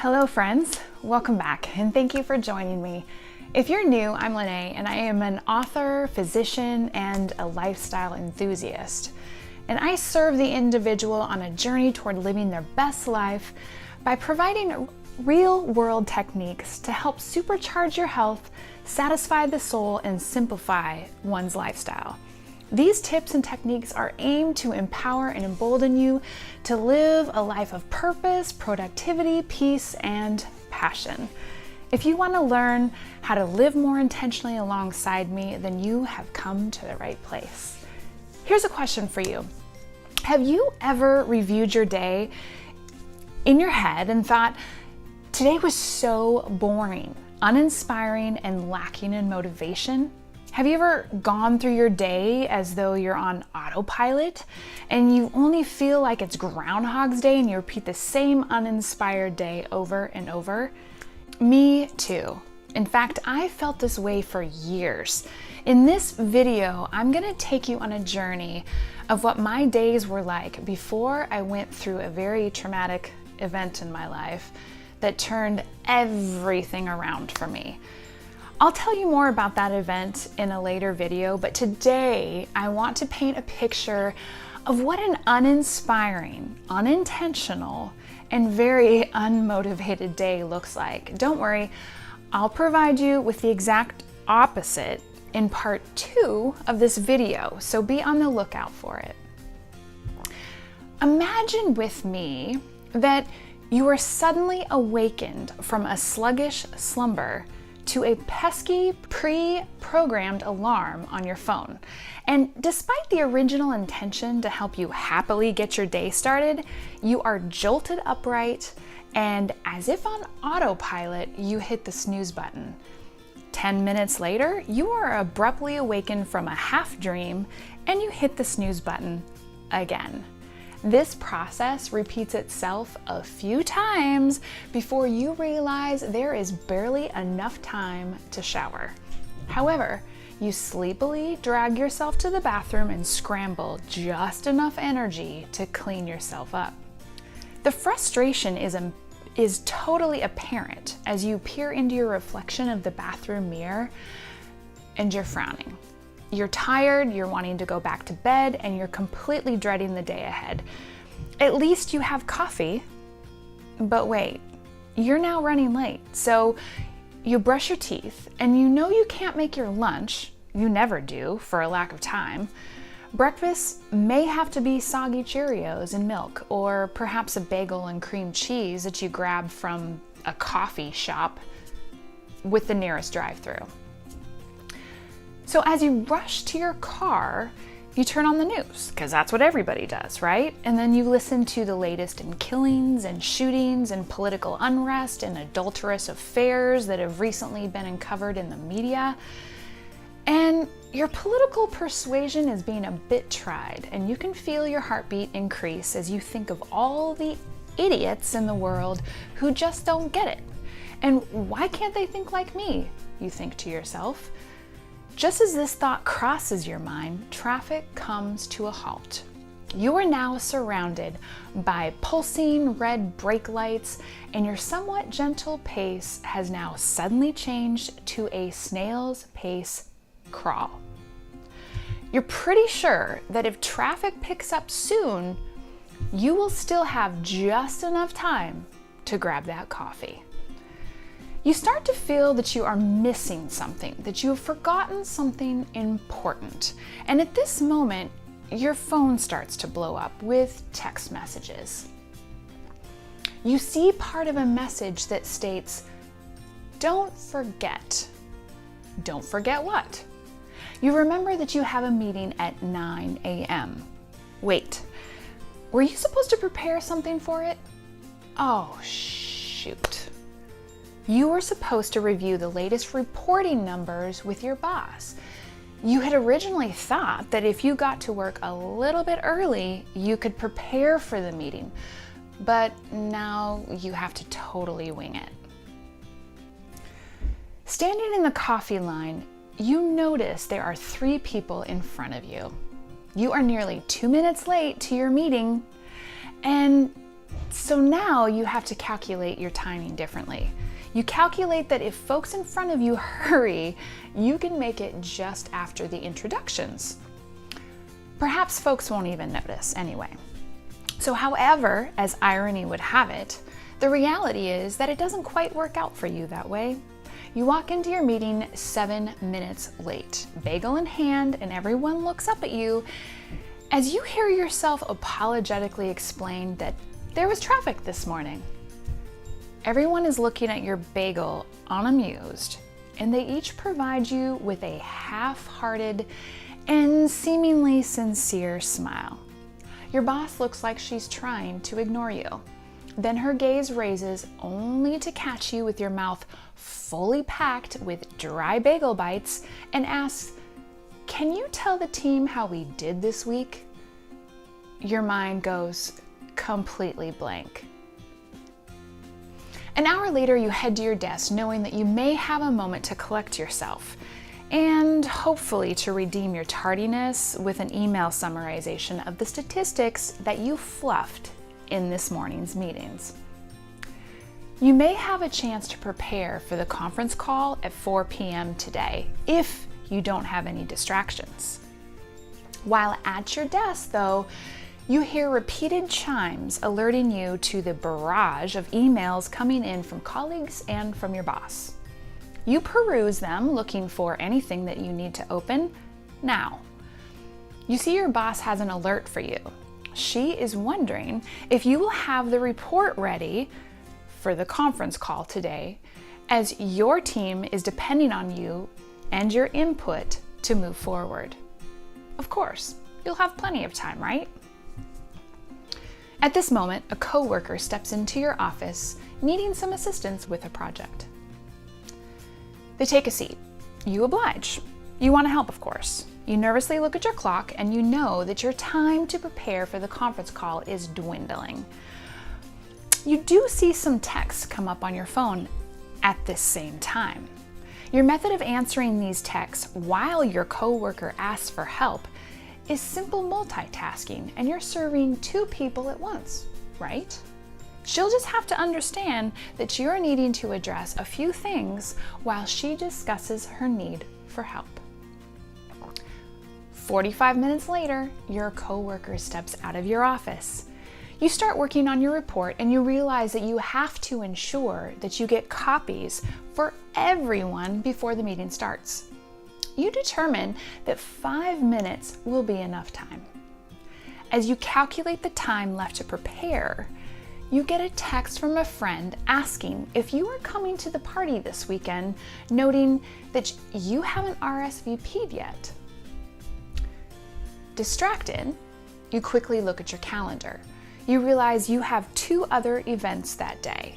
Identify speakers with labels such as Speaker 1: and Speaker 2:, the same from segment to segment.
Speaker 1: Hello friends, welcome back and thank you for joining me. If you're new, I'm Lene and I am an author, physician, and a lifestyle enthusiast. And I serve the individual on a journey toward living their best life by providing real-world techniques to help supercharge your health, satisfy the soul, and simplify one's lifestyle. These tips and techniques are aimed to empower and embolden you to live a life of purpose, productivity, peace, and passion. If you want to learn how to live more intentionally alongside me, then you have come to the right place. Here's a question for you. Have you ever reviewed your day in your head and thought, today was so boring, uninspiring, and lacking in motivation? Have you ever gone through your day as though you're on autopilot and you only feel like it's Groundhog's Day and you repeat the same uninspired day over and over? Me too. In fact, I felt this way for years. In this video, I'm gonna take you on a journey of what my days were like before I went through a very traumatic event in my life that turned everything around for me. I'll tell you more about that event in a later video, but today I want to paint a picture of what an uninspiring, unintentional, and very unmotivated day looks like. Don't worry, I'll provide you with the exact opposite in part 2 of this video, so be on the lookout for it. Imagine with me that you are suddenly awakened from a sluggish slumber to a pesky pre-programmed alarm on your phone. And despite the original intention to help you happily get your day started, you are jolted upright and as if on autopilot, you hit the snooze button. 10 minutes later, you are abruptly awakened from a half dream and you hit the snooze button again. This process repeats itself a few times before you realize there is barely enough time to shower. However, you sleepily drag yourself to the bathroom and scramble just enough energy to clean yourself up. The frustration is totally apparent as you peer into your reflection of the bathroom mirror and you're frowning. You're tired, you're wanting to go back to bed, and you're completely dreading the day ahead. At least you have coffee, but wait, you're now running late. So you brush your teeth, and you know you can't make your lunch, you never do for a lack of time. Breakfast may have to be soggy Cheerios and milk, or perhaps a bagel and cream cheese that you grab from a coffee shop with the nearest drive-thru. So as you rush to your car, you turn on the news, because that's what everybody does, right? And then you listen to the latest in killings and shootings and political unrest and adulterous affairs that have recently been uncovered in the media. And your political persuasion is being a bit tried, and you can feel your heartbeat increase as you think of all the idiots in the world who just don't get it. And why can't they think like me? You think to yourself. Just as this thought crosses your mind, traffic comes to a halt. You are now surrounded by pulsing red brake lights, and your somewhat gentle pace has now suddenly changed to a snail's pace crawl. You're pretty sure that if traffic picks up soon, you will still have just enough time to grab that coffee. You start to feel that you are missing something, that you have forgotten something important. And at this moment, your phone starts to blow up with text messages. You see part of a message that states, "Don't forget." Don't forget what? You remember that you have a meeting at 9 a.m. Wait, were you supposed to prepare something for it? Oh, shoot. You were supposed to review the latest reporting numbers with your boss. You had originally thought that if you got to work a little bit early, you could prepare for the meeting, but now you have to totally wing it. Standing in the coffee line, you notice there are 3 people in front of you. You are nearly 2 minutes late to your meeting, and So now you have to calculate your timing differently. You calculate that if folks in front of you hurry, you can make it just after the introductions. Perhaps folks won't even notice anyway. So however, as irony would have it, the reality is that it doesn't quite work out for you that way. You walk into your meeting 7 minutes late, bagel in hand, and everyone looks up at you as you hear yourself apologetically explain that there was traffic this morning. Everyone is looking at your bagel unamused, and they each provide you with a half-hearted and seemingly sincere smile. Your boss looks like she's trying to ignore you. Then her gaze raises only to catch you with your mouth fully packed with dry bagel bites and asks, "Can you tell the team how we did this week?" Your mind goes completely blank. An hour later, you head to your desk knowing that you may have a moment to collect yourself and hopefully to redeem your tardiness with an email summarization of the statistics that you fluffed in this morning's meetings. You may have a chance to prepare for the conference call at 4 p.m. today if you don't have any distractions. While at your desk, though, you hear repeated chimes alerting you to the barrage of emails coming in from colleagues and from your boss. You peruse them looking for anything that you need to open now. You see your boss has an alert for you. She is wondering if you will have the report ready for the conference call today, as your team is depending on you and your input to move forward. Of course, you'll have plenty of time, right? At this moment, a coworker steps into your office needing some assistance with a project. They take a seat. You oblige. You want to help, of course. You nervously look at your clock and you know that your time to prepare for the conference call is dwindling. You do see some texts come up on your phone at this same time. Your method of answering these texts while your coworker asks for help is simple multitasking, and you're serving 2 people at once, right? She'll just have to understand that you're needing to address a few things while she discusses her need for help. 45 minutes later, your coworker steps out of your office. You start working on your report and you realize that you have to ensure that you get copies for everyone before the meeting starts. You determine that 5 minutes will be enough time. As you calculate the time left to prepare, you get a text from a friend asking if you are coming to the party this weekend, noting that you haven't RSVP'd yet. Distracted, you quickly look at your calendar. You realize you have 2 other events that day,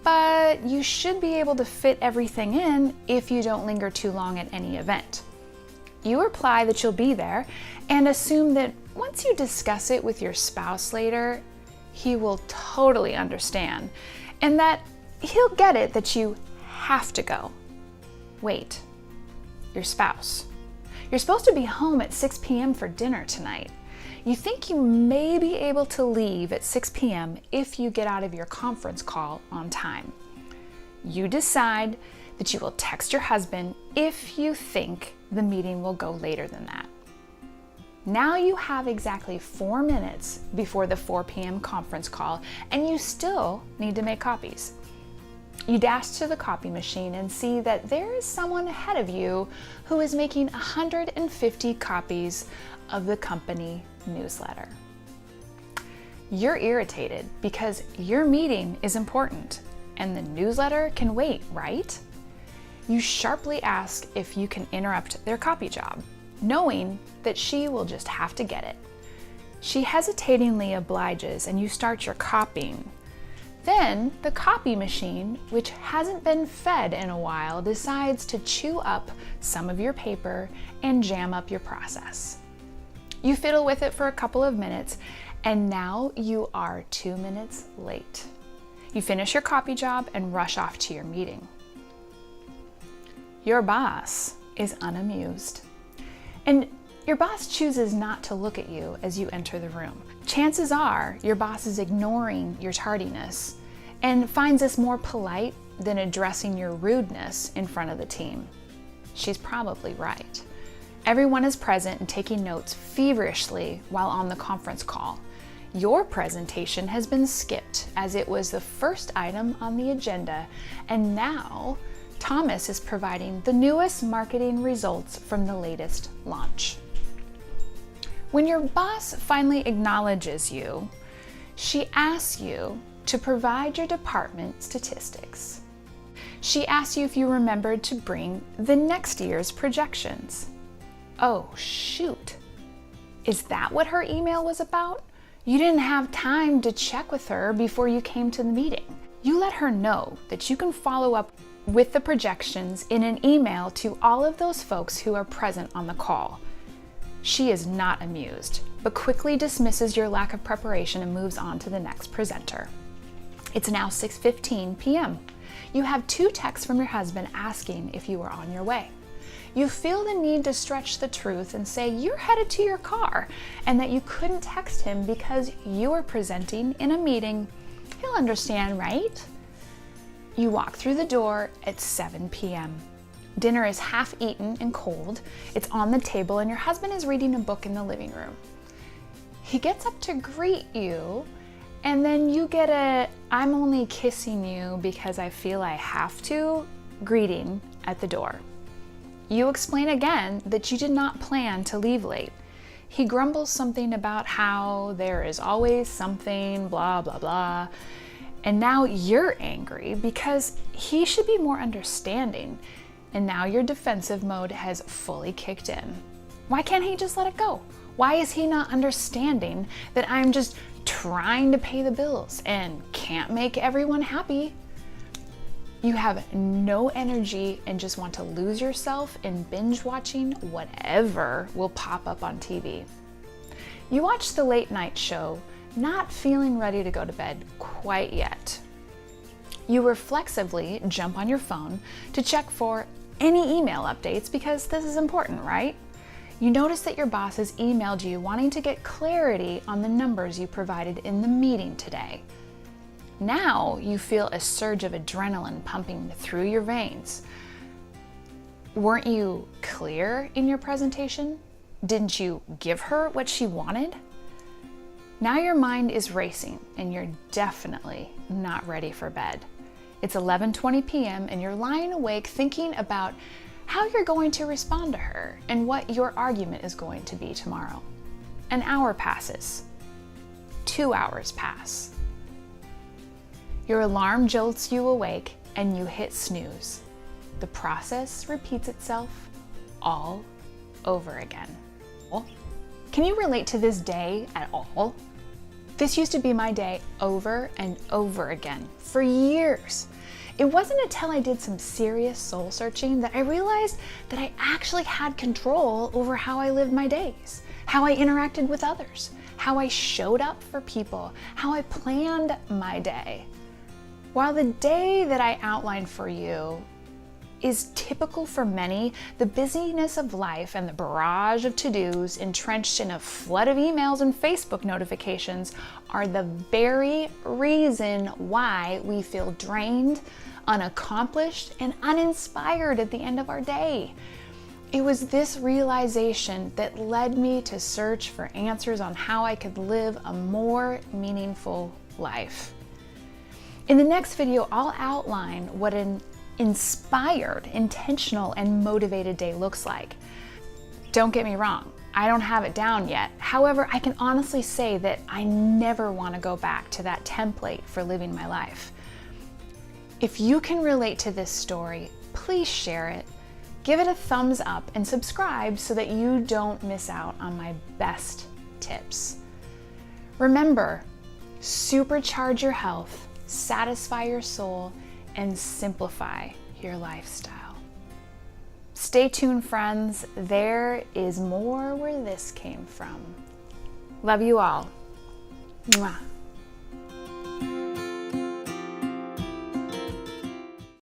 Speaker 1: but you should be able to fit everything in if you don't linger too long at any event. You reply that you'll be there and assume that once you discuss it with your spouse later, he will totally understand and that he'll get it that you have to go. Wait, your spouse. You're supposed to be home at 6 p.m. for dinner tonight. You think you may be able to leave at 6 p.m. if you get out of your conference call on time. You decide that you will text your husband if you think the meeting will go later than that. Now you have exactly 4 minutes before the 4 p.m. conference call, and you still need to make copies. You dash to the copy machine and see that there is someone ahead of you who is making 150 copies of the company newsletter. You're irritated because your meeting is important and the newsletter can wait, right? You sharply ask if you can interrupt their copy job, knowing that she will just have to get it. She hesitatingly obliges and you start your copying. Then the copy machine, which hasn't been fed in a while, decides to chew up some of your paper and jam up your process. You fiddle with it for a couple of minutes, and now you are 2 minutes late. You finish your copy job and rush off to your meeting. Your boss is unamused. And Your boss chooses not to look at you as you enter the room. Chances are your boss is ignoring your tardiness and finds this more polite than addressing your rudeness in front of the team. She's probably right. Everyone is present and taking notes feverishly while on the conference call. Your presentation has been skipped as it was the first item on the agenda, and now Thomas is providing the newest marketing results from the latest launch. When your boss finally acknowledges you, she asks you to provide your department statistics. She asks you if you remembered to bring the next year's projections. Oh, shoot. Is that what her email was about? You didn't have time to check with her before you came to the meeting. You let her know that you can follow up with the projections in an email to all of those folks who are present on the call. She is not amused, but quickly dismisses your lack of preparation and moves on to the next presenter. It's now 6:15 p.m. You have 2 texts from your husband asking if you are on your way. You feel the need to stretch the truth and say you're headed to your car and that you couldn't text him because you are presenting in a meeting. He'll understand, right? You walk through the door at 7 p.m. Dinner is half eaten and cold. It's on the table and your husband is reading a book in the living room. He gets up to greet you, and then you get a "I'm only kissing you because I feel I have to" greeting at the door. You explain again that you did not plan to leave late. He grumbles something about how there is always something, blah, blah, blah. And now you're angry because he should be more understanding. And now your defensive mode has fully kicked in. Why can't he just let it go? Why is he not understanding that I'm just trying to pay the bills and can't make everyone happy? You have no energy and just want to lose yourself in binge watching whatever will pop up on TV. You watch the late night show, not feeling ready to go to bed quite yet. You reflexively jump on your phone to check for any email updates because this is important, right? You notice that your boss has emailed you wanting to get clarity on the numbers you provided in the meeting today. Now you feel a surge of adrenaline pumping through your veins. Weren't you clear in your presentation? Didn't you give her what she wanted? Now your mind is racing and you're definitely not ready for bed. It's 11:20 p.m. and you're lying awake thinking about how you're going to respond to her and what your argument is going to be tomorrow. An hour passes. 2 hours pass. Your alarm jolts you awake and you hit snooze. The process repeats itself all over again. Can you relate to this day at all? This used to be my day over and over again for years. It wasn't until I did some serious soul searching that I realized that I actually had control over how I lived my days, how I interacted with others, how I showed up for people, how I planned my day. While the day that I outlined for you is typical for many, the busyness of life and the barrage of to-dos entrenched in a flood of emails and Facebook notifications are the very reason why we feel drained, unaccomplished, and uninspired at the end of our day. It was this realization that led me to search for answers on how I could live a more meaningful life. In the next video, I'll outline what an inspired, intentional, and motivated day looks like. Don't get me wrong, I don't have it down yet. However, I can honestly say that I never want to go back to that template for living my life. If you can relate to this story, please share it, give it a thumbs up, and subscribe so that you don't miss out on my best tips. Remember, supercharge your health, satisfy your soul, and simplify your lifestyle. Stay tuned, friends. There is more where this came from. Love you all. Mwah.